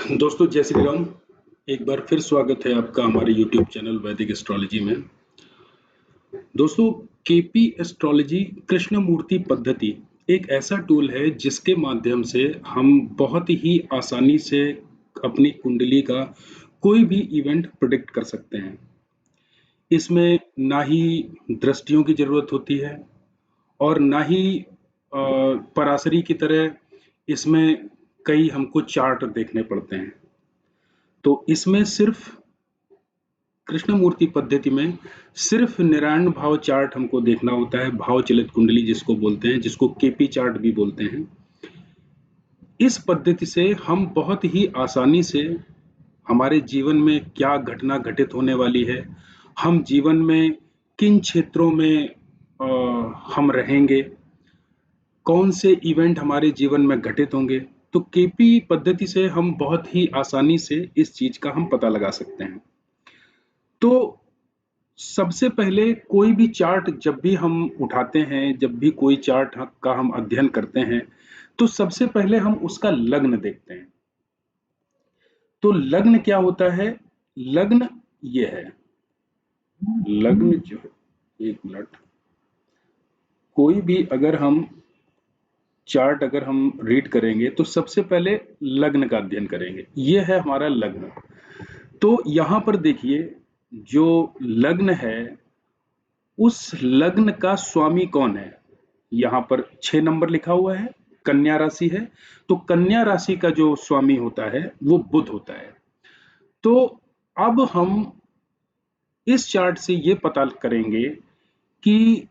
दोस्तों जय श्री राम। एक बार फिर स्वागत है आपका हमारे YouTube चैनल वैदिक एस्ट्रोलॉजी में। दोस्तों, केपी एस्ट्रोलॉजी कृष्णमूर्ति पद्धति एक ऐसा टूल है जिसके माध्यम से हम बहुत ही आसानी से अपनी कुंडली का कोई भी इवेंट प्रेडिक्ट कर सकते हैं। इसमें ना ही दृष्टियों की जरूरत होती है और ना ही पराशरी की तरह इसमें कई हमको चार्ट देखने पड़ते हैं। तो इसमें सिर्फ कृष्णमूर्ति पद्धति में सिर्फ नारायण भाव चार्ट हमको देखना होता है, भाव चलित कुंडली जिसको बोलते हैं, जिसको केपी चार्ट भी बोलते हैं। इस पद्धति से हम बहुत ही आसानी से हमारे जीवन में क्या घटना घटित होने वाली है, हम जीवन में किन क्षेत्रों में हम रहेंगे, कौन से इवेंट हमारे जीवन में घटित होंगे, तो केपी पद्धति से हम बहुत ही आसानी से इस चीज का हम पता लगा सकते हैं। तो सबसे पहले कोई भी चार्ट जब भी हम उठाते हैं, जब भी कोई चार्ट का हम अध्ययन करते हैं, तो सबसे पहले हम उसका लग्न देखते हैं। तो लग्न क्या होता है? लग्न ये है, लग्न जो है, एक मिनट, कोई भी अगर हम चार्ट अगर हम रीड करेंगे तो सबसे पहले लग्न का अध्ययन करेंगे। ये है हमारा लग्न। तो यहां पर देखिए, जो लग्न है उस लग्न का स्वामी कौन है? यहां पर 6 नंबर लिखा हुआ है, कन्या राशि है। तो कन्या राशि का जो स्वामी होता है वो बुध होता है। तो अब हम इस चार्ट से ये पता करेंगे कि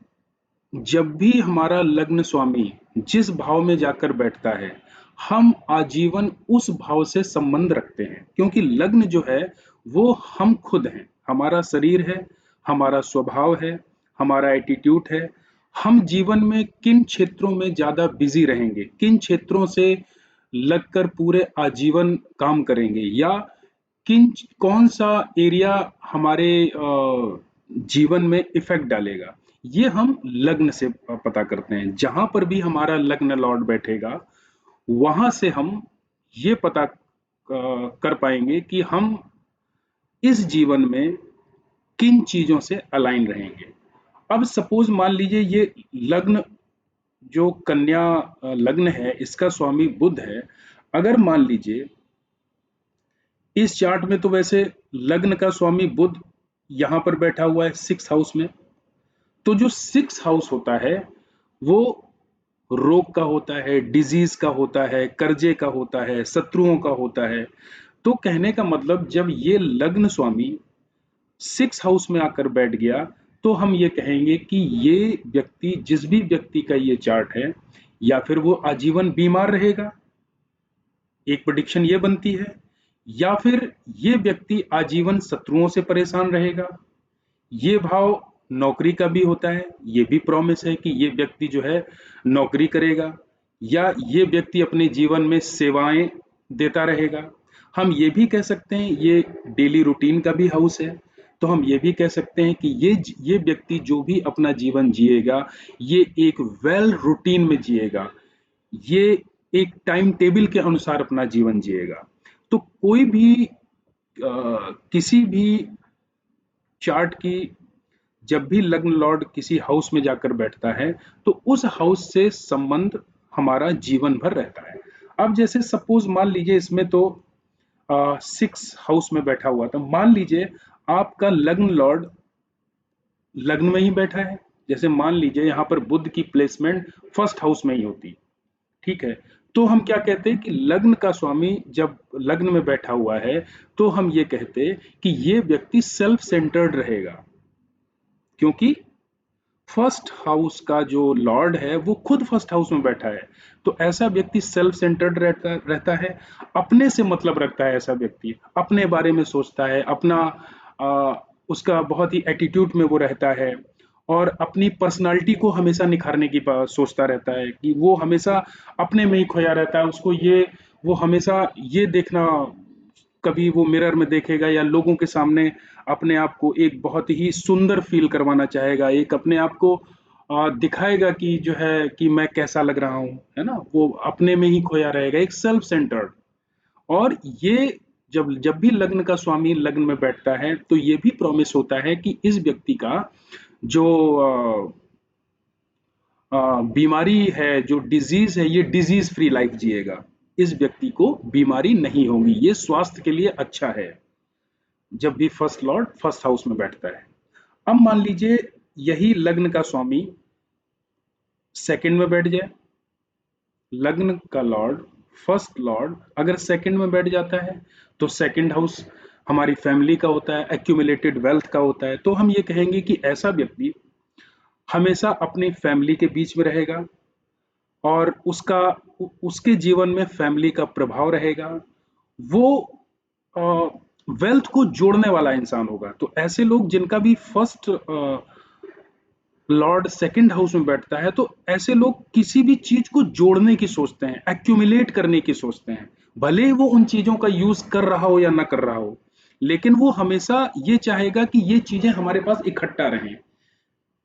जब भी हमारा लग्न स्वामी जिस भाव में जाकर बैठता है, हम आजीवन उस भाव से संबंध रखते हैं, क्योंकि लग्न जो है वो हम खुद हैं, हमारा शरीर है, हमारा स्वभाव है, हमारा एटीट्यूड है। हम जीवन में किन क्षेत्रों में ज्यादा बिजी रहेंगे, किन क्षेत्रों से लगकर पूरे आजीवन काम करेंगे, या किन कौन सा एरिया हमारे जीवन में इफेक्ट डालेगा, ये हम लग्न से पता करते हैं। जहां पर भी हमारा लग्न लॉर्ड बैठेगा, वहां से हम ये पता कर पाएंगे कि हम इस जीवन में किन चीजों से अलाइन रहेंगे। अब सपोज मान लीजिए ये लग्न जो कन्या लग्न है, इसका स्वामी बुध है। अगर मान लीजिए इस चार्ट में तो वैसे लग्न का स्वामी बुध यहां पर बैठा हुआ है 6 हाउस में। तो जो 6 हाउस होता है वो रोग का होता है, डिजीज का होता है, कर्जे का होता है, शत्रुओं का होता है। तो कहने का मतलब, जब ये लग्न स्वामी 6 हाउस में आकर बैठ गया, तो हम ये कहेंगे कि ये व्यक्ति, जिस भी व्यक्ति का ये चार्ट है, या फिर वो आजीवन बीमार रहेगा, एक प्रेडिक्शन ये बनती है, या फिर ये व्यक्ति आजीवन शत्रुओं से परेशान रहेगा। ये भाव नौकरी का भी होता है, ये भी प्रॉमिस है कि ये व्यक्ति जो है नौकरी करेगा, या ये व्यक्ति अपने जीवन में सेवाएं देता रहेगा। हम ये भी कह सकते हैं ये डेली रूटीन का भी हाउस है। तो हम ये भी कह सकते हैं कि ये व्यक्ति जो भी अपना जीवन जिएगा, ये एक वेल रूटीन में जिएगा, ये एक टाइम टेबल के अनुसार अपना जीवन जिएगा। तो कोई भी किसी भी चार्ट की जब भी लग्न लॉर्ड किसी हाउस में जाकर बैठता है, तो उस हाउस से संबंध हमारा जीवन भर रहता है। अब जैसे सपोज मान लीजिए इसमें तो 6 हाउस में बैठा हुआ था, मान लीजिए आपका लग्न लॉर्ड लग्न में ही बैठा है। जैसे मान लीजिए यहाँ पर बुध की प्लेसमेंट फर्स्ट हाउस में ही होती, ठीक है। तो हम क्या कहते हैं कि लग्न का स्वामी जब लग्न में बैठा हुआ है, तो हम ये कहते हैं कि ये व्यक्ति सेल्फ सेंटर्ड रहेगा, क्योंकि फर्स्ट हाउस का जो लॉर्ड है वो खुद फर्स्ट हाउस में बैठा है। तो ऐसा व्यक्ति सेल्फ सेंटर्ड रहता है, अपने से मतलब रखता है। ऐसा व्यक्ति अपने बारे में सोचता है, अपना उसका बहुत ही एटीट्यूड में वो रहता है, और अपनी पर्सनालिटी को हमेशा निखारने की सोचता रहता है, कि वो हमेशा अपने में ही खोया रहता है। उसको ये, वो हमेशा ये देखना, कभी वो मिरर में देखेगा या लोगों के सामने अपने आप को एक बहुत ही सुंदर फील करवाना चाहेगा, एक अपने आप को दिखाएगा कि जो है कि मैं कैसा लग रहा हूँ, है ना। वो अपने में ही खोया रहेगा, एक सेल्फ सेंटर्ड। और ये जब जब भी लग्न का स्वामी लग्न में बैठता है तो ये भी प्रॉमिस होता है कि इस व्यक्ति का जो बीमारी है, जो डिजीज है, ये डिजीज फ्री लाइफ जिएगा। इस व्यक्ति को बीमारी नहीं होगी, ये स्वास्थ्य के लिए अच्छा है। जब भी फर्स्ट लॉर्ड फर्स्ट हाउस में बैठता है। अब मान लीजिए यही लग्न का स्वामी सेकंड में बैठ जाए। लग्न का लॉर्ड फर्स्ट लॉर्ड अगर सेकंड में बैठ जाता है तो सेकंड हाउस हमारी फैमिली का होता है, एक्यूमुलेटेड वेल्थ का होता है। तो हम ये कहेंगे कि ऐसा व्यक्ति हमेशा अपनी फैमिली के बीच में रहेगा और उसके जीवन में फैमिली का प्रभाव रहेगा। वो वेल्थ को जोड़ने वाला इंसान होगा। तो ऐसे लोग जिनका भी फर्स्ट लॉर्ड सेकंड हाउस में बैठता है, तो ऐसे लोग किसी भी चीज को जोड़ने की सोचते हैं, एक्यूमुलेट करने की सोचते हैं। भले वो उन चीजों का यूज कर रहा हो या ना कर रहा हो, लेकिन वो हमेशा ये चाहेगा कि ये चीजें हमारे पास इकट्ठा रहें।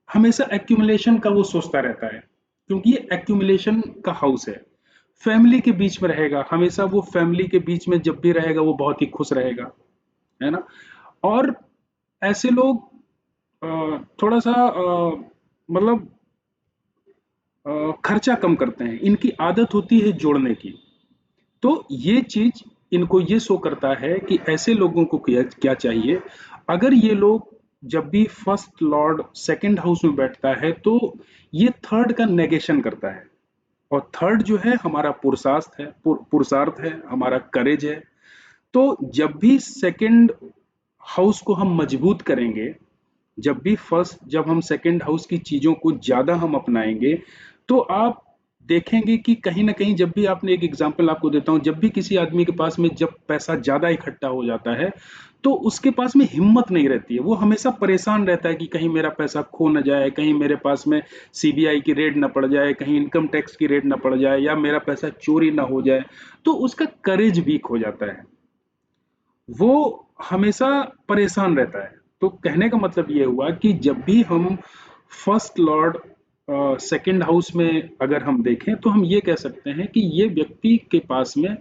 हमेशा एक्यूमुलेशन का वो सोचता रहता है, क्योंकि ये एक्यूमुलेशन का हाउस है। फैमिली के बीच में रहेगा, हमेशा वो फैमिली के बीच में जब भी रहेगा वो बहुत ही खुश रहेगा, है ना। और ऐसे लोग थोड़ा सा मतलब खर्चा कम करते हैं। इनकी आदत होती है जोड़ने की। तो ये चीज इनको ये शो करता है कि ऐसे लोगों को क्या क्या चाहिए। अगर ये लोग जब भी फर्स्ट लॉर्ड सेकंड हाउस में बैठता है तो ये थर्ड का नेगेशन करता है। और थर्ड जो है हमारा पुरुषार्थ है, पुरुषार्थ है, हमारा करेज है। तो जब भी सेकंड हाउस को हम मजबूत करेंगे, जब हम सेकंड हाउस की चीजों को ज्यादा हम अपनाएंगे, तो आप देखेंगे कि कहीं ना कहीं जब भी आपने एक एग्जांपल आपको देता हूं, जब भी किसी आदमी के पास में जब पैसा ज्यादा इकट्ठा हो जाता है तो उसके पास में हिम्मत नहीं रहती है। वो हमेशा परेशान रहता है कि कहीं मेरा पैसा खो न जाए, कहीं मेरे पास में सीबीआई की रेड न पड़ जाए, कहीं इनकम टैक्स की रेड न पड़ जाए, या मेरा पैसा चोरी ना हो जाए। तो उसका करेज वीक हो जाता है, वो हमेशा परेशान रहता है। तो कहने का मतलब ये हुआ कि जब भी हम फर्स्ट लॉर्ड सेकंड हाउस में अगर हम देखें तो हम ये कह सकते हैं कि ये व्यक्ति के पास में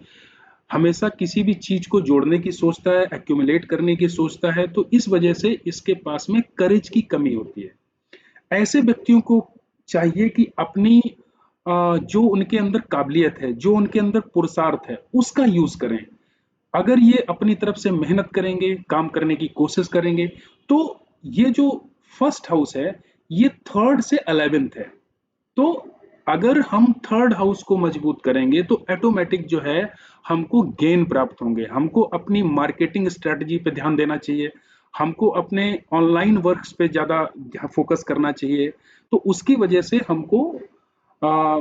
हमेशा किसी भी चीज को जोड़ने की सोचता है, एक्यूमुलेट करने की सोचता है। तो इस वजह से इसके पास में करेज की कमी होती है। ऐसे व्यक्तियों को चाहिए कि अपनी जो उनके अंदर काबिलियत है, जो उनके अंदर पुरुषार्थ है, उसका यूज करें। अगर ये अपनी तरफ से मेहनत करेंगे, काम करने की कोशिश करेंगे, तो ये जो फर्स्ट हाउस है ये थर्ड से 11th है। तो अगर हम थर्ड हाउस को मजबूत करेंगे तो ऑटोमेटिक जो है हमको गेन प्राप्त होंगे। हमको अपनी मार्केटिंग स्ट्रेटजी पे ध्यान देना चाहिए, हमको अपने ऑनलाइन वर्क्स पे ज्यादा फोकस करना चाहिए। तो उसकी वजह से हमको आ,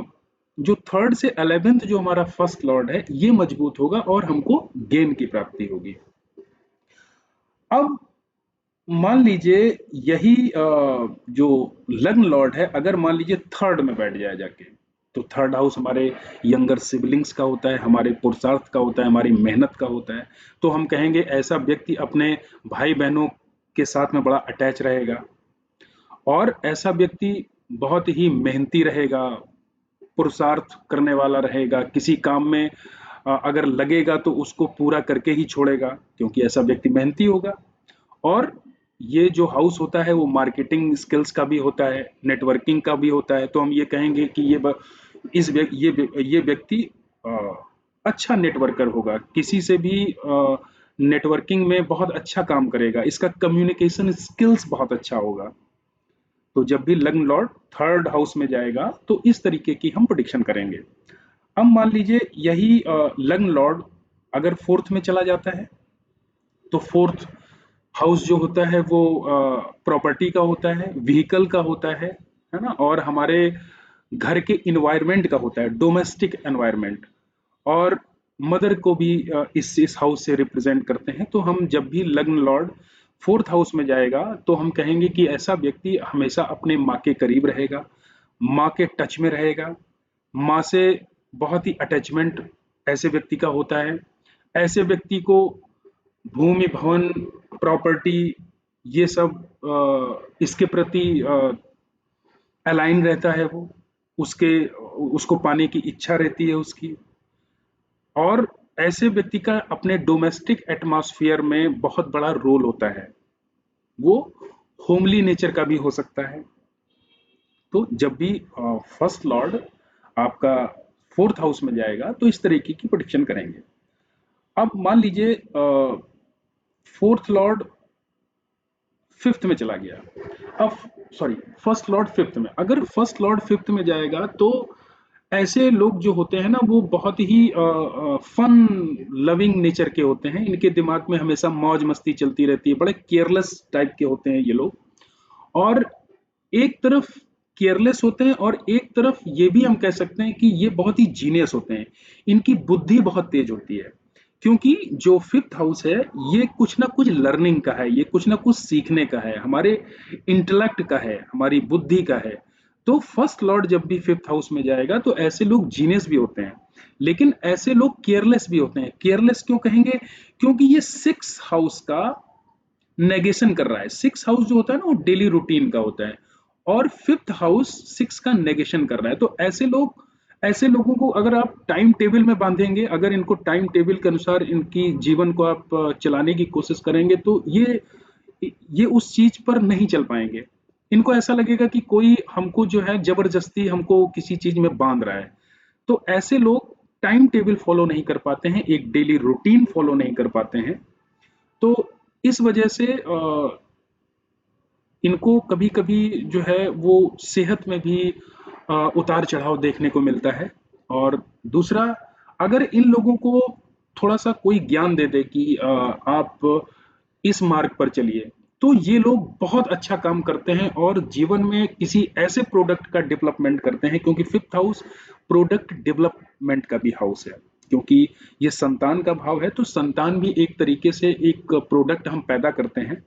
जो थर्ड से 11th जो हमारा फर्स्ट लॉर्ड है ये मजबूत होगा और हमको गेन की प्राप्ति होगी। अब मान लीजिए यही जो लग्न लॉर्ड है अगर मान लीजिए थर्ड में बैठ जाए जाके, तो थर्ड हाउस हमारे यंगर सिबलिंग्स का होता है, हमारे पुरुषार्थ का होता है, हमारी मेहनत का होता है। तो हम कहेंगे ऐसा व्यक्ति अपने भाई बहनों के साथ में बड़ा अटैच रहेगा, और ऐसा व्यक्ति बहुत ही मेहनती रहेगा, पुरुषार्थ करने वाला रहेगा। किसी काम में अगर लगेगा तो उसको पूरा करके ही छोड़ेगा, क्योंकि ऐसा व्यक्ति मेहनती होगा। और ये जो हाउस होता है वो मार्केटिंग स्किल्स का भी होता है, नेटवर्किंग का भी होता है। तो हम ये कहेंगे कि ये व्यक्ति अ, अच्छा नेटवर्कर होगा, किसी से भी नेटवर्किंग में बहुत अच्छा काम करेगा, इसका कम्युनिकेशन स्किल्स बहुत अच्छा होगा। तो जब भी लग्न लॉर्ड थर्ड हाउस में जाएगा तो इस तरीके की हम प्रोडिक्शन करेंगे। अब मान लीजिए यही लग्न लॉर्ड अगर फोर्थ में चला जाता है, तो फोर्थ हाउस जो होता है वो प्रॉपर्टी का होता है, व्हीकल का होता है ना, और हमारे घर के इन्वायरमेंट का होता है, डोमेस्टिक एनवायरमेंट। और मदर को भी इस हाउस से रिप्रेजेंट करते हैं। तो हम जब भी लग्न लॉर्ड फोर्थ हाउस में जाएगा तो हम कहेंगे कि ऐसा व्यक्ति हमेशा अपने माँ के करीब रहेगा, माँ के टच में रहेगा, माँ से बहुत ही अटैचमेंट ऐसे व्यक्ति का होता है। ऐसे व्यक्ति को भूमि भवन प्रॉपर्टी ये सब इसके प्रति अलाइन रहता है। वो उसके उसको पाने की इच्छा रहती है उसकी। और ऐसे व्यक्ति का अपने डोमेस्टिक एटमॉस्फेयर में बहुत बड़ा रोल होता है। वो होमली नेचर का भी हो सकता है। तो जब भी फर्स्ट लॉर्ड आपका फोर्थ हाउस में जाएगा तो इस तरीके की प्रेडिक्शन करेंगे। अब मान लीजिए फोर्थ लॉर्ड फिफ्थ में चला गया। अब सॉरी, फर्स्ट लॉर्ड फिफ्थ में, अगर फर्स्ट लॉर्ड फिफ्थ में जाएगा तो ऐसे लोग जो होते हैं ना वो बहुत ही फन लविंग नेचर के होते हैं। इनके दिमाग में हमेशा मौज मस्ती चलती रहती है, बड़े केयरलेस टाइप के होते हैं ये लोग। और एक तरफ केयरलेस होते हैं और एक तरफ ये भी हम कह सकते हैं कि ये बहुत ही जीनियस होते हैं। इनकी बुद्धि बहुत तेज होती है, क्योंकि जो फिफ्थ हाउस है ये कुछ ना कुछ लर्निंग का है, ये कुछ ना कुछ सीखने का है, हमारे इंटेलेक्ट का है, हमारी बुद्धि का है। तो फर्स्ट लॉर्ड जब भी फिफ्थ हाउस में जाएगा तो ऐसे लोग जीनियस भी होते हैं, लेकिन ऐसे लोग केयरलेस भी होते हैं। केयरलेस क्यों कहेंगे? क्योंकि ये सिक्स हाउस का नेगेशन कर रहा है। सिक्स हाउस जो होता है ना वो डेली रूटीन का होता है, और फिफ्थ हाउस सिक्स का नेगेशन कर रहा है। तो ऐसे लोगों को अगर आप टाइम टेबल में बांधेंगे, अगर इनको टाइम टेबल के अनुसार इनकी जीवन को आप चलाने की कोशिश करेंगे तो ये उस चीज पर नहीं चल पाएंगे। इनको ऐसा लगेगा कि कोई हमको जो है जबरदस्ती हमको किसी चीज में बांध रहा है। तो ऐसे लोग टाइम टेबल फॉलो नहीं कर पाते हैं, एक डेली रूटीन फॉलो नहीं कर पाते हैं। तो इस वजह से इनको कभी-कभी जो है वो सेहत में भी उतार-चढ़ाव देखने को मिलता है। और दूसरा, अगर इन लोगों को थोड़ा-सा कोई ज्ञान दे दे कि आप इस मार्ग पर चलिए, तो ये लोग बहुत अच्छा काम करते हैं और जीवन में किसी ऐसे प्रोडक्ट का डेवलपमेंट करते हैं, क्योंकि फिफ्थ हाउस प्रोडक्ट डेवलपमेंट का भी हाउस है। क्योंकि ये संतान का भाव है, तो संतान भी एक तरीके से एक प्रोडक्ट हम पैदा करते हैं।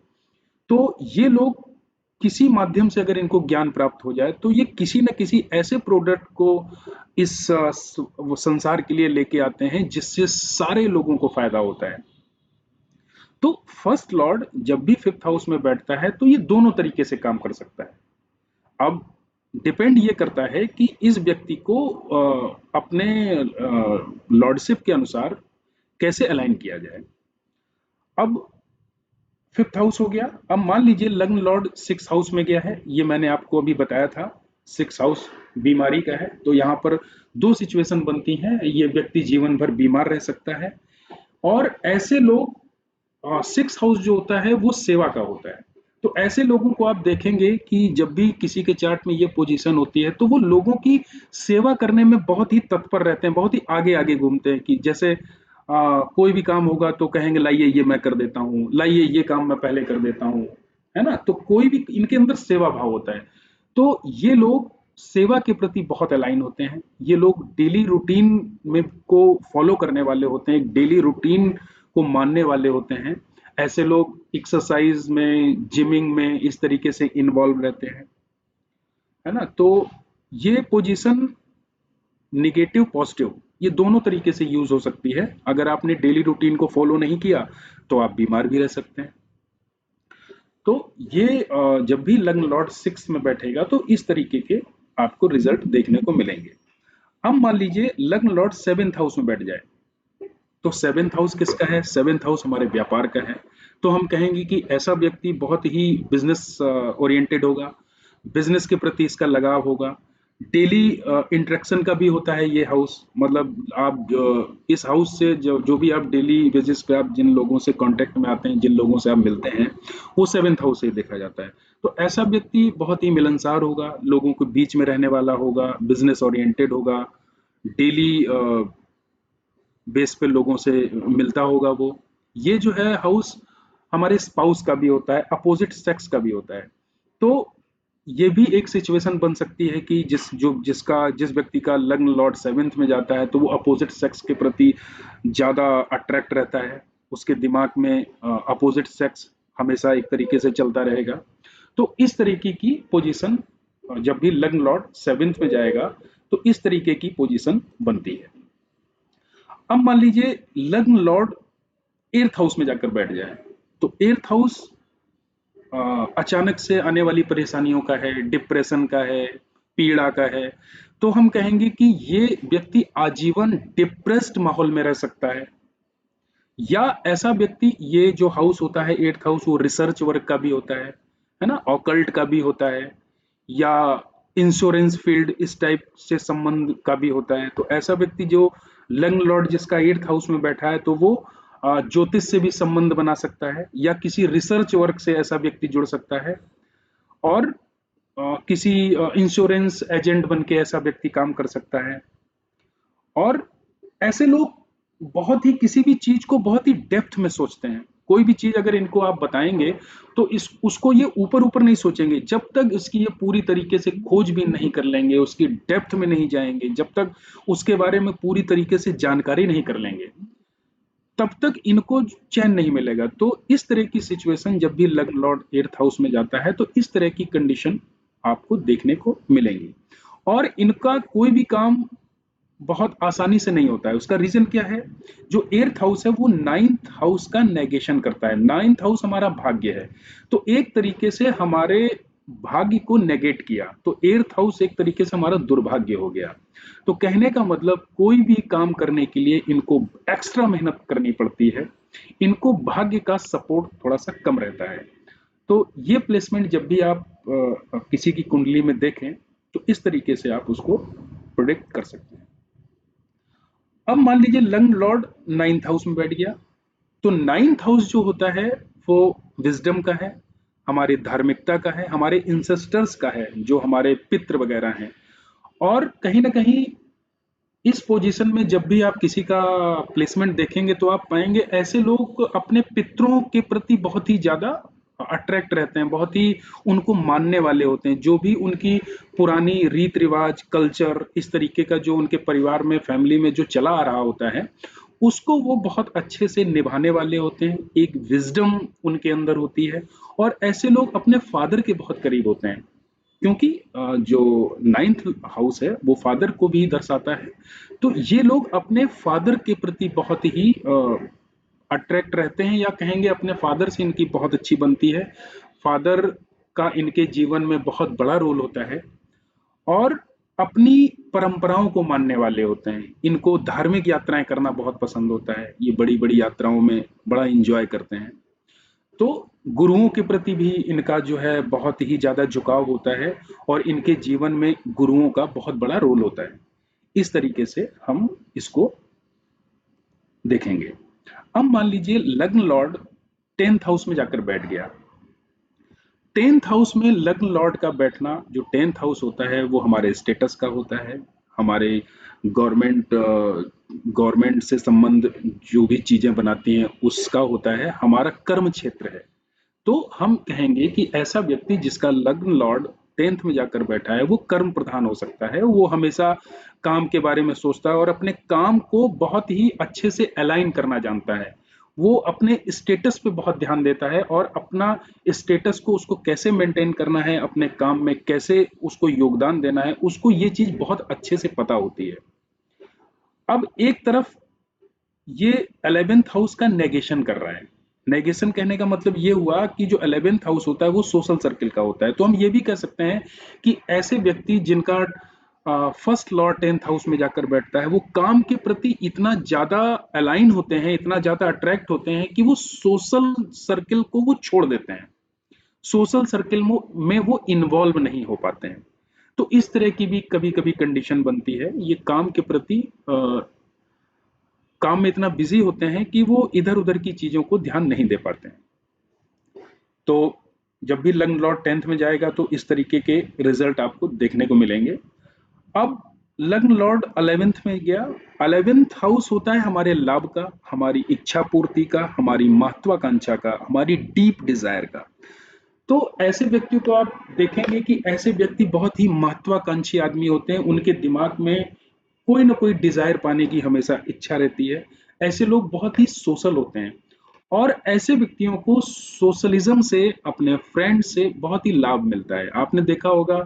तो ये लोग किसी माध्यम से अगर इनको ज्ञान प्राप्त हो जाए तो ये किसी न किसी ऐसे प्रोडक्ट को इस वो संसार के लिए लेके आते हैं जिससे सारे लोगों को फायदा होता है। तो फर्स्ट लॉर्ड जब भी फिफ्थ हाउस में बैठता है तो ये दोनों तरीके से काम कर सकता है। अब डिपेंड ये करता है कि इस व्यक्ति को अपने लॉर्डशिप के अनुसार कैसे अलाइन किया जाए। अब फिफ्थ हाउस हो गया। अब मान लीजिए लग्न लॉर्ड सिक्स हाउस में गया है, ये मैंने आपको अभी बताया था। सिक्स हाउस बीमारी का है, तो यहाँ पर दो सिचुएशन बनती हैं। ये व्यक्ति जीवन भर बीमार रह सकता है, और ऐसे लोग सिक्स हाउस जो होता है वो सेवा का होता है। तो ऐसे लोगों को आप देखेंगे कि जब भी किसी के चार्ट में ये पोजीशन होती है तो वो लोगों की सेवा करने में बहुत ही तत्पर रहते हैं, बहुत ही आगे आगे घूमते हैं। कि जैसे कोई भी काम होगा तो कहेंगे लाइए ये मैं कर देता हूँ, लाइए ये काम मैं पहले कर देता हूँ, है ना। तो कोई भी इनके अंदर सेवा भाव होता है। तो ये लोग सेवा के प्रति बहुत अलाइन होते हैं। ये लोग डेली रूटीन में को फॉलो करने वाले होते हैं, डेली रूटीन को मानने वाले होते हैं। ऐसे लोग एक्सरसाइज में, जिमिंग में इस तरीके से इन्वॉल्व रहते हैं, है ना। तो ये पोजीशन निगेटिव पॉजिटिव ये दोनों तरीके से यूज हो सकती है। अगर आपने डेली रूटीन को फॉलो नहीं किया तो आप बीमार भी रह सकते हैं। तो ये जब भी लग्न लॉर्ड सिक्स में बैठेगा तो इस तरीके के आपको रिजल्ट देखने को मिलेंगे। अब मान लीजिए लग्न लॉर्ड सेवेंथ हाउस में बैठ जाए, तो सेवेंथ हाउस किसका है? सेवेंथ हाउस हमारे व्यापार का है। तो हम कहेंगे कि ऐसा व्यक्ति बहुत ही बिजनेस ओरिएंटेड होगा, बिजनेस के प्रति इसका लगाव होगा। डेली इंटरेक्शन का भी होता है ये हाउस। मतलब आप इस हाउस से जो भी आप डेली बेसिस पे आप जिन लोगों से कांटेक्ट में आते हैं, जिन लोगों से आप मिलते हैं, वो सेवेंथ हाउस से देखा जाता है। तो ऐसा व्यक्ति बहुत ही मिलनसार होगा, लोगों के बीच में रहने वाला होगा, बिजनेस ओरिएंटेड होगा, डेली बेस पे लोगों से मिलता होगा वो। ये जो है हाउस हमारे स्पाउस का भी होता है, अपोजिट सेक्स का भी होता है। तो ये भी एक सिचुएशन बन सकती है कि जिस व्यक्ति का लग्न लॉर्ड सेवेंथ में जाता है तो वो अपोजिट सेक्स के प्रति ज्यादा अट्रैक्ट रहता है। उसके दिमाग में अपोजिट सेक्स हमेशा एक तरीके से चलता रहेगा। तो इस तरीके की पोजीशन जब भी लग्न लॉर्ड सेवेंथ में जाएगा तो इस तरीके की पोजीशन बनती है। अब मान लीजिए लग्न लॉर्ड एर्थ हाउस में जाकर बैठ जाए, तो एर्थ हाउस अचानक से आने वाली परेशानियों का है, डिप्रेशन का है, पीड़ा का है। तो हम कहेंगे कि ये व्यक्ति आजीवन डिप्रेस्ड माहौल में रह सकता है। या ऐसा व्यक्ति, ये जो हाउस होता है 8th हाउस, वो रिसर्च वर्क का भी होता है ना, ऑकल्ट का भी होता है, या इंश्योरेंस फील्ड इस टाइप से संबंध का भी होता है। तो ऐसा व्यक्ति जो लग्न लॉर्ड जिसका 8th हाउस में बैठा है, तो वो ज्योतिष से भी संबंध बना सकता है, या किसी रिसर्च वर्क से ऐसा व्यक्ति जुड़ सकता है, और किसी इंश्योरेंस एजेंट बन के ऐसा व्यक्ति काम कर सकता है। और ऐसे लोग बहुत ही किसी भी चीज को बहुत ही डेप्थ में सोचते हैं। कोई भी चीज अगर इनको आप बताएंगे तो इस उसको ये ऊपर ऊपर नहीं सोचेंगे, जब तक इसकी ये पूरी तरीके से खोज भी नहीं कर लेंगे, उसकी डेप्थ में नहीं जाएंगे, जब तक उसके बारे में पूरी तरीके से जानकारी नहीं कर लेंगे, तब तक इनको चैन नहीं मिलेगा। तो इस तरह की सिचुएशन जब भी लग्न लॉर्ड 8th हाउस में जाता है, तो इस तरह की कंडीशन आपको देखने को मिलेंगी। और इनका कोई भी काम बहुत आसानी से नहीं होता है। उसका रीजन क्या है? जो 8th हाउस है वो 9th हाउस का नेगेशन करता है। 9th हाउस हमारा भाग्य है, तो एक तरीके से हमारे भाग्य को नेगेट किया, तो 8th हाउस एक तरीके से हमारा दुर्भाग्य हो गया। तो कहने का मतलब, कोई भी काम करने के लिए इनको एक्स्ट्रा मेहनत करनी पड़ती है, इनको भाग्य का सपोर्ट थोड़ा सा कम रहता है। तो ये प्लेसमेंट जब भी आप किसी की कुंडली में देखें, तो इस तरीके से आप उसको प्रोडिक्ट कर सकते हैं। अब मान लीजिए लग्न लॉर्ड 9th हाउस में बैठ गया, तो 9th हाउस जो होता है वो विजडम का है, हमारी धार्मिकता का है, हमारे इंसेस्टर्स का है, जो हमारे पितृ वगैरह हैं। और कहीं ना कहीं इस पोजीशन में जब भी आप किसी का प्लेसमेंट देखेंगे, तो आप पाएंगे ऐसे लोग अपने पितरों के प्रति बहुत ही ज्यादा अट्रैक्ट रहते हैं, बहुत ही उनको मानने वाले होते हैं। जो भी उनकी पुरानी रीत रिवाज, कल्चर, इस तरीके का जो उनके परिवार में, फैमिली में जो चला आ रहा होता है, उसको वो बहुत अच्छे से निभाने वाले होते हैं। एक विजडम उनके अंदर होती है, और ऐसे लोग अपने फादर के बहुत करीब होते हैं, क्योंकि जो 9th हाउस है वो फादर को भी दर्शाता है। तो ये लोग अपने फादर के प्रति बहुत ही अट्रैक्ट रहते हैं, या कहेंगे अपने फादर से इनकी बहुत अच्छी बनती है। फादर का इनके जीवन में बहुत बड़ा रोल होता है, और अपनी परंपराओं को मानने वाले होते हैं। इनको धार्मिक यात्राएं करना बहुत पसंद होता है, ये बड़ी बड़ी यात्राओं में बड़ा इंजॉय करते हैं। तो गुरुओं के प्रति भी इनका जो है बहुत ही ज्यादा झुकाव होता है, और इनके जीवन में गुरुओं का बहुत बड़ा रोल होता है। इस तरीके से हम इसको देखेंगे। अब मान लीजिए लग्न लॉर्ड 10th हाउस में जाकर बैठ गया। 10th हाउस में लग्न लॉर्ड का बैठना, जो 10th हाउस होता है वो हमारे स्टेटस का होता है, हमारे गवर्नमेंट गवर्नमेंट से संबंध जो भी चीजें बनाती हैं उसका होता है, हमारा कर्म क्षेत्र है। तो हम कहेंगे कि ऐसा व्यक्ति जिसका लग्न लॉर्ड 10th में जाकर बैठा है, वो कर्म प्रधान हो सकता है। वो हमेशा काम के बारे में सोचता है, और अपने काम को बहुत ही अच्छे से अलाइन करना जानता है। वो अपने स्टेटस पे बहुत ध्यान देता है, और अपना स्टेटस को उसको कैसे मेंटेन करना है, अपने काम में कैसे उसको योगदान देना है, उसको ये चीज बहुत अच्छे से पता होती है। अब एक तरफ ये 11th हाउस का नेगेशन कर रहा है। नेगेशन कहने का मतलब ये हुआ कि जो 11th हाउस होता है वो सोशल सर्किल का होता है। तो हम ये भी कह सकते हैं कि ऐसे व्यक्ति जिनका फर्स्ट लॉर्ड 10th हाउस में जाकर बैठता है, वो काम के प्रति इतना ज्यादा अलाइन होते हैं, इतना ज्यादा अट्रैक्ट होते हैं, कि वो सोशल सर्किल को वो छोड़ देते हैं। सोशल सर्किल में वो इन्वॉल्व नहीं हो पाते हैं। तो इस तरह की भी कभी कभी कंडीशन बनती है। ये काम के प्रति काम में इतना बिजी होते हैं कि वो इधर उधर की चीजों को ध्यान नहीं दे पाते हैं। तो जब भी लग्न लॉर्ड 10th में जाएगा, तो इस तरीके के रिजल्ट आपको देखने को मिलेंगे। अब लग्न लॉर्ड 11th में गया। 11th हाउस होता है हमारे लाभ का, हमारी इच्छा पूर्ति का, हमारी महत्वाकांक्षा का, हमारी डीप डिजायर का। तो ऐसे व्यक्ति को आप देखेंगे कि ऐसे व्यक्ति बहुत ही महत्वाकांक्षी आदमी होते हैं। उनके दिमाग में कोई ना कोई डिजायर पाने की हमेशा इच्छा रहती है। ऐसे लोग बहुत ही सोशल होते हैं, और ऐसे व्यक्तियों को सोशलिज्म से, अपने फ्रेंड से बहुत ही लाभ मिलता है। आपने देखा होगा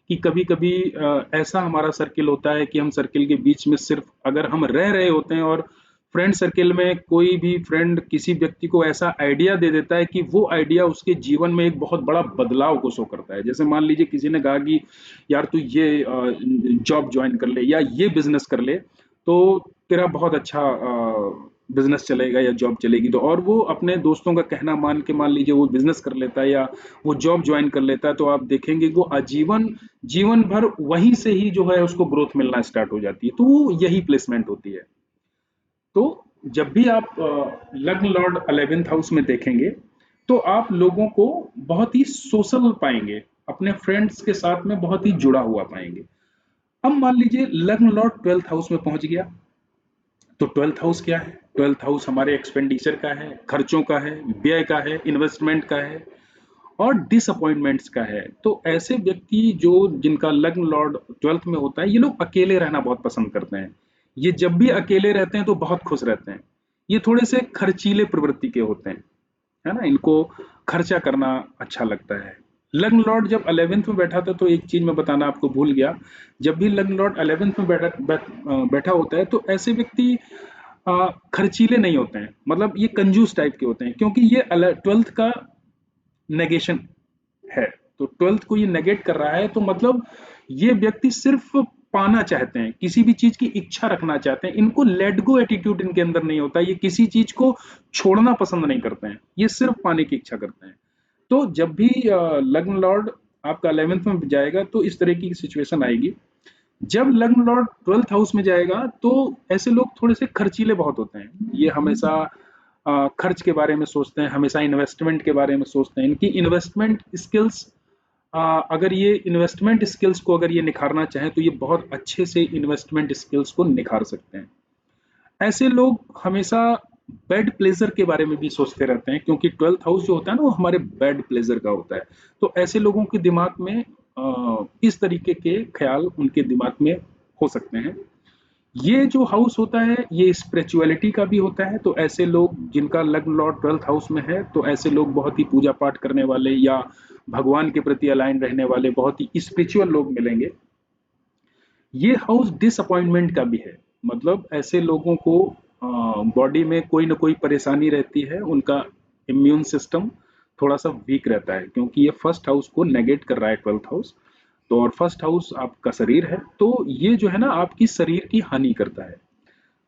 कि कभी कभी ऐसा हमारा सर्किल होता है कि हम सर्किल के बीच में सिर्फ अगर हम रह रहे होते हैं, और फ्रेंड सर्किल में कोई भी फ्रेंड किसी व्यक्ति को ऐसा आइडिया दे देता है कि वो आइडिया उसके जीवन में एक बहुत बड़ा बदलाव को शो करता है। जैसे मान लीजिए किसी ने कहा कि यार तू ये जॉब ज्वाइन कर ले, या ये बिजनेस कर ले, तो तेरा बहुत अच्छा बिजनेस चलेगा या जॉब चलेगी। तो और वो अपने दोस्तों का कहना मान के, मान लीजिए वो बिजनेस कर लेता है या वो जॉब ज्वाइन कर लेता है, तो आप देखेंगे वो आजीवन जीवन भर वहीं से ही जो है उसको ग्रोथ मिलना स्टार्ट हो जाती है। तो वो यही प्लेसमेंट होती है। तो जब भी आप लग्न लॉर्ड 11th हाउस में देखेंगे तो आप लोगों को बहुत ही सोशल पाएंगे, अपने फ्रेंड्स के साथ में बहुत ही जुड़ा हुआ पाएंगे। अब मान लीजिए लग्न लॉर्ड 12th हाउस में पहुंच गया, तो 12th हाउस क्या है? 12th हाउस हमारे एक्सपेंडिचर का है, खर्चों का है, व्यय का है, इन्वेस्टमेंट का है और डिसअपॉइंटमेंट्स का है। तो ऐसे व्यक्ति जो जिनका लग्न लॉर्ड 12th में होता है, ये लोग अकेले रहना बहुत पसंद करते हैं। ये जब भी अकेले रहते हैं तो बहुत खुश रहते हैं। ये थोड़े से खर्चीले प्रवृत्ति के होते हैं, है ना? इनको खर्चा करना अच्छा लगता है। लग्न लॉर्ड जब 11th में बैठा था, तो एक चीज मैं बताना आपको भूल गया। जब भी लग्न लॉर्ड 11th में बैठा होता है तो ऐसे व्यक्ति खर्चीले नहीं होते हैं, मतलब ये कंजूस टाइप के होते हैं, क्योंकि ये 12th का नेगेशन है। तो 12th को ये नेगेट कर रहा है, तो मतलब ये व्यक्ति सिर्फ पाना चाहते हैं, किसी भी चीज की इच्छा रखना चाहते हैं। इनको लेट गो एटीट्यूड इनके अंदर नहीं होता, ये किसी चीज को छोड़ना पसंद नहीं करते हैं, ये सिर्फ पाने की इच्छा करते हैं। तो जब भी लग्न लॉर्ड आपका 11th में जाएगा तो इस तरह की सिचुएशन आएगी। जब लग्न लॉर्ड 12th हाउस में जाएगा तो ऐसे लोग थोड़े से खर्चीले बहुत होते हैं। ये हमेशा खर्च के बारे में सोचते हैं, हमेशा इन्वेस्टमेंट के बारे में सोचते हैं। इनकी इन्वेस्टमेंट स्किल्स, अगर ये इन्वेस्टमेंट स्किल्स को अगर ये निखारना चाहें तो ये बहुत अच्छे से इन्वेस्टमेंट स्किल्स को निखार सकते हैं। ऐसे लोग हमेशा बेड प्लेजर के बारे में भी सोचते रहते हैं, क्योंकि 12th हाउस जो होता है ना वो हमारे बेड प्लेजर का होता है। तो ऐसे लोगों के दिमाग में इस तरीके के ख्याल उनके दिमाग में हो सकते हैं। ये जो हाउस होता है ये स्पिरिचुअलिटी का भी होता है। तो ऐसे लोग जिनका लग्न लॉर्ड 12th हाउस में है, तो ऐसे लोग बहुत ही पूजा पाठ करने वाले या भगवान के प्रति अलाइन रहने वाले बहुत ही स्पिरिचुअल लोग मिलेंगे। ये हाउस डिसअपॉइंटमेंट का भी है, मतलब ऐसे लोगों को बॉडी में कोई ना कोई परेशानी रहती है, उनका इम्यून सिस्टम थोड़ा सा वीक रहता है, क्योंकि ये फर्स्ट हाउस को नेगेट कर रहा है 12th हाउस। तो और फर्स्ट हाउस आपका शरीर है, तो ये जो है ना आपकी शरीर की हानि करता है।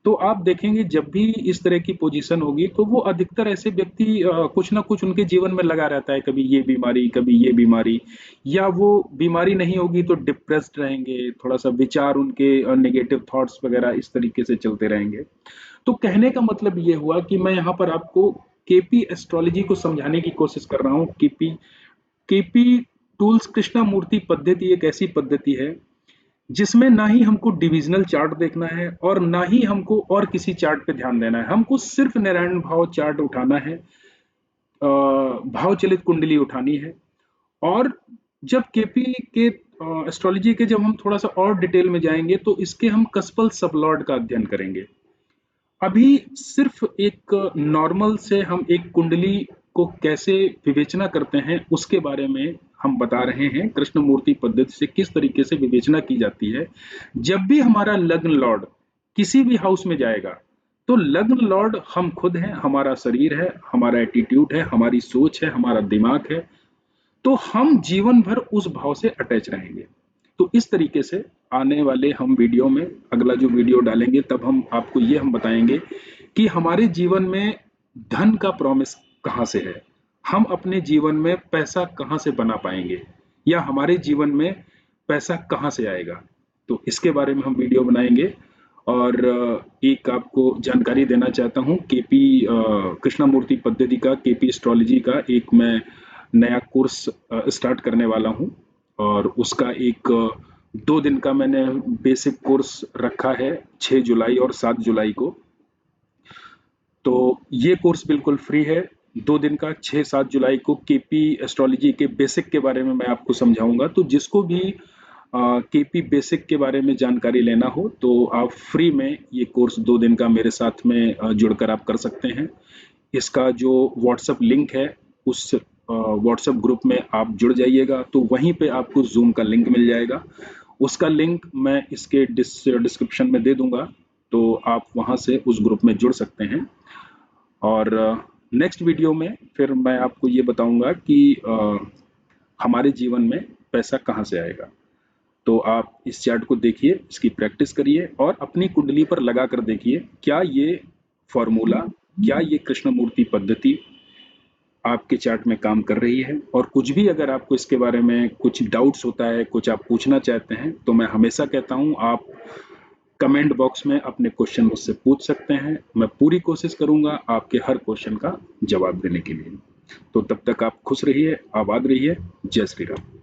तो आप देखेंगे जब भी इस तरह की पोजीशन होगी तो वो अधिकतर ऐसे व्यक्ति कुछ ना कुछ उनके जीवन में लगा रहता है, कभी ये बीमारी कभी ये बीमारी, या वो बीमारी नहीं होगी तो डिप्रेस्ड रहेंगे, थोड़ा सा विचार उनके नेगेटिव थॉट्स वगैरह इस तरीके से चलते रहेंगे। तो कहने का मतलब ये हुआ कि मैं यहाँ पर आपको केपी एस्ट्रोलॉजी को समझाने की कोशिश कर रहा हूँ। केपी टूल्स कृष्णा मूर्ति पद्धति एक ऐसी पद्धति है जिसमें ना ही हमको डिविजनल चार्ट देखना है और ना ही हमको और किसी चार्ट पे ध्यान देना है। हमको सिर्फ नारायण भाव चार्ट उठाना है, भाव चलित कुंडली उठानी है। और जब केपी के एस्ट्रोलॉजी के जब हम थोड़ा सा और डिटेल में जाएंगे तो इसके हम कस्पल सबलॉर्ड का अध्ययन करेंगे। अभी सिर्फ एक नॉर्मल से हम एक कुंडली को कैसे विवेचना करते हैं उसके बारे में हम बता रहे हैं। कृष्ण मूर्ति पद्धति से किस तरीके से विवेचना की जाती है। जब भी हमारा लग्न लॉर्ड किसी भी हाउस में जाएगा तो लग्न लॉर्ड हम खुद हैं, हमारा शरीर है, हमारा एटीट्यूड है, हमारी सोच है, हमारा दिमाग है। तो हम जीवन भर उस भाव से अटैच रहेंगे। तो इस तरीके से आने वाले हम वीडियो में, अगला जो वीडियो डालेंगे तब हम आपको ये हम बताएंगे कि हमारे जीवन में धन का प्रॉमिस कहाँ से है, हम अपने जीवन में पैसा कहाँ से बना पाएंगे, या हमारे जीवन में पैसा कहाँ से आएगा। तो इसके बारे में हम वीडियो बनाएंगे। और एक आपको जानकारी देना चाहता हूँ, केपी कृष्णमूर्ति पद्धति का, केपी एस्ट्रोलॉजी का एक मैं नया कोर्स स्टार्ट करने वाला हूँ। और उसका एक 2 दिन का मैंने बेसिक कोर्स रखा है 6 जुलाई और 7 जुलाई को। तो ये कोर्स बिल्कुल फ्री है, 2 दिन का। 6-7 जुलाई को केपी एस्ट्रोलॉजी के बेसिक के बारे में मैं आपको समझाऊंगा। तो जिसको भी केपी बेसिक के बारे में जानकारी लेना हो तो आप फ्री में ये कोर्स 2 दिन का मेरे साथ में जुड़कर आप कर सकते हैं। इसका जो व्हाट्सएप लिंक है उस व्हाट्सएप ग्रुप में आप जुड़ जाइएगा, तो वहीं पे आपको जूम का लिंक मिल जाएगा। उसका लिंक मैं इसके डिस्क्रिप्शन में दे दूंगा, तो आप वहां से उस ग्रुप में जुड़ सकते हैं। और नेक्स्ट वीडियो में फिर मैं आपको ये बताऊंगा कि हमारे जीवन में पैसा कहाँ से आएगा। तो आप इस चार्ट को देखिए, इसकी प्रैक्टिस करिए और अपनी कुंडली पर लगा कर देखिए क्या ये फॉर्मूला, क्या ये कृष्णमूर्ति पद्धति आपके चार्ट में काम कर रही है? और कुछ भी अगर आपको इसके बारे में कुछ डाउट्स होता है, कुछ आप पूछना चाहते हैं, तो मैं हमेशा कहता हूं आप कमेंट बॉक्स में अपने क्वेश्चन मुझसे पूछ सकते हैं। मैं पूरी कोशिश करूंगा आपके हर क्वेश्चन का जवाब देने के लिए। तो तब तक आप खुश रहिए, आबाद रहिए। जय श्री राम।